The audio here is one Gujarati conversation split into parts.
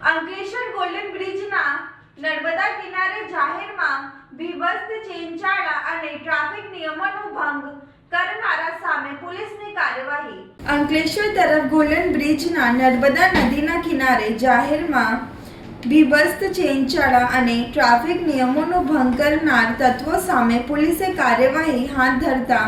અંકલેશ્વર ગોલ્ડન બ્રિજના નર્મદા કિનારે જાહેરમાં બીભત્સ ચેનચાળા અને ટ્રાફિક નિયમોનો ભંગ કરનારા સામે પોલીસની કાર્યવાહી। અંકલેશ્વર તરફ ગોલ્ડન બ્રિજના નર્મદા નદીના કિનારે જાહેરમાં બીભત્સ ચેનચાળા અને ટ્રાફિક નિયમોનો ભંગ કરનાર તત્વો સામે પોલીસે કાર્યવાહી હાથ ધરતા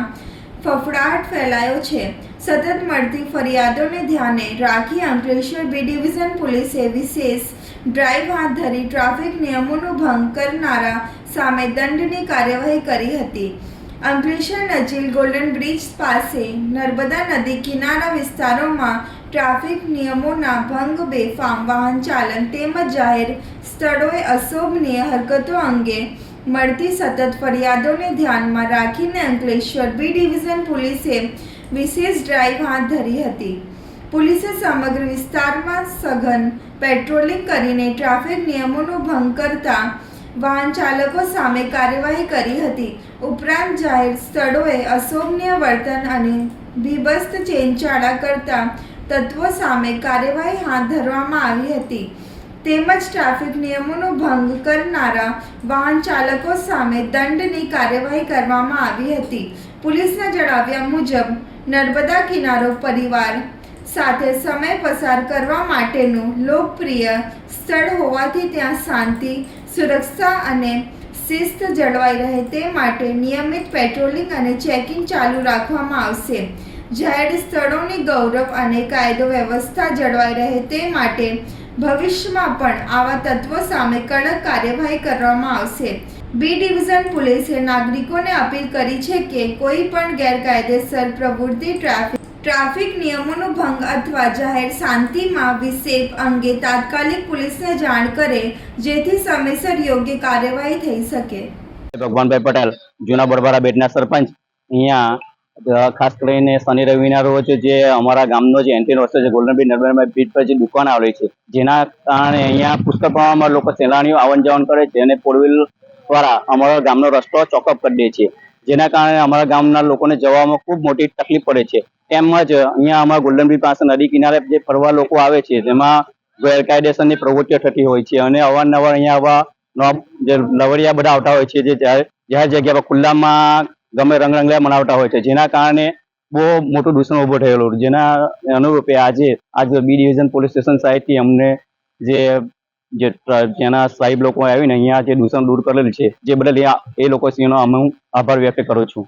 ફફડાટ ફેલાયો છે। સતત મળતી ફરિયાદોને ધ્યાને રાખી અંકલેશ્વર બી ડિવિઝન પોલીસે વિશેષ ડ્રાઈવ હાથ ધરી ટ્રાફિક નિયમોનો ભંગ કરનારા સામે દંડની કાર્યવાહી કરી હતી। અંકલેશ્વર નજીક ગોલ્ડન બ્રિજ પાસે નર્મદા નદી કિનારા વિસ્તારોમાં ટ્રાફિક નિયમોના ભંગ, બેફામ વાહન ચાલન તેમજ જાહેર સ્થળોએ અશોભનીય હરકતો અંગે મળતી સતત ફરિયાદોને ધ્યાનમાં રાખીને અંકલેશ્વર બી ડિવિઝન પોલીસે વિશેષ ડ્રાઈવ હાથ ધરી હતી। પોલીસે સમગ્ર વિસ્તારમાં સઘન પેટ્રોલિંગ કરીને ટ્રાફિક નિયમોનો ભંગ કરતા વાહન ચાલકો સામે કાર્યવાહી કરી હતી। ઉપરાંત જાહેર સ્થળોએ અશોભનીય વર્તન અને બીભત્સ ચેનચાળા કરતા તત્વો સામે કાર્યવાહી હાથ ધરવામાં આવી હતી તેમજ ટ્રાફિક નિયમોનો ભંગ કરનારા વાહન ચાલકો સામે દંડની કાર્યવાહી કરવામાં આવી હતી। પોલીસના જણાવ્યા મુજબ નર્મદા કિનારો પરિવાર સાથે સમય પસાર કરવા માટેનું લોકપ્રિય સ્થળ હોવાથી ત્યાં શાંતિ, સુરક્ષા અને શિસ્ત જળવાઈ રહે તે માટે નિયમિત પેટ્રોલિંગ અને ચેકિંગ ચાલુ રાખવામાં આવશે। જાહેર સ્થળોની ગૌરવ અને કાયદો વ્યવસ્થા જળવાઈ રહે તે માટે ભવિષ્યમાં પણ આવા તત્વો સામે કડક કાર્યવાહી કરવામાં આવશે। બી ડિવિઝન પોલીસે નાગરિકોને અપીલ કરી છે કે કોઈ પણ ગેરકાયદેસર પ્રવૃત્તિ ટ્રાફિક નિયમોનો ભંગ અથવા જાહેર શાંતિમાં વિક્ષેપ અંગે તાત્કાલિક પોલીસને જાણ કરે જેથી સમયસર યોગ્ય કાર્યવાહી થઈ શકે। ભગવાનભાઈ પટેલ, જૂના બરબારા બેટના સરપંચ। અહીંયા ખાસ કરીને શનિ રવિના રોજ જે અમારા ગામનો જે એન્ટ્રી રસ્તો છે ગોલ્ડન બ્રિજ નર્મદા બ્રિજ પર જે દુકાન આવેલી છે જેના કારણે અહીંયા પુષ્કળ પ્રમાણમાં લોકો સહેલાણીઓ આવન જાવન કરે છે અને ફોર વ્હીલ દ્વારા અમારા ગામનો રસ્તો ચોકઅપ કરી દે છે જેના કારણે અમારા ગામના લોકોને જવામાં ખૂબ મોટી તકલીફ પડે છે। તેમજ અહીંયા અમારા ગોલ્ડન બ્રિજ પાસે નદી કિનારે જે ફરવા લોકો આવે છે તેમાં ગેરકાયદેસરની પ્રવૃત્તિઓ થતી હોય છે અને અવારનવાર અહીંયા આવા જે લવડિયા બધા આવતા હોય છે જે જાહેર જગ્યા પર ખુલ્લામાં ગમે રંગરંગલા મનાવતા હોય છે જેના કારણે બહુ મોટું દૂષણ ઉભો થયેલું જેના અનુરૂપે આજે બી ડિવિઝન પોલીસ સ્ટેશન સાહેબથી અમને જેના સાહેબ લોકો આવીને અહીંયા જે દૂષણ દૂર કરેલું છે જે બદલ એ લોકો શ્રીનો હું આભાર વ્યક્ત કરું છું।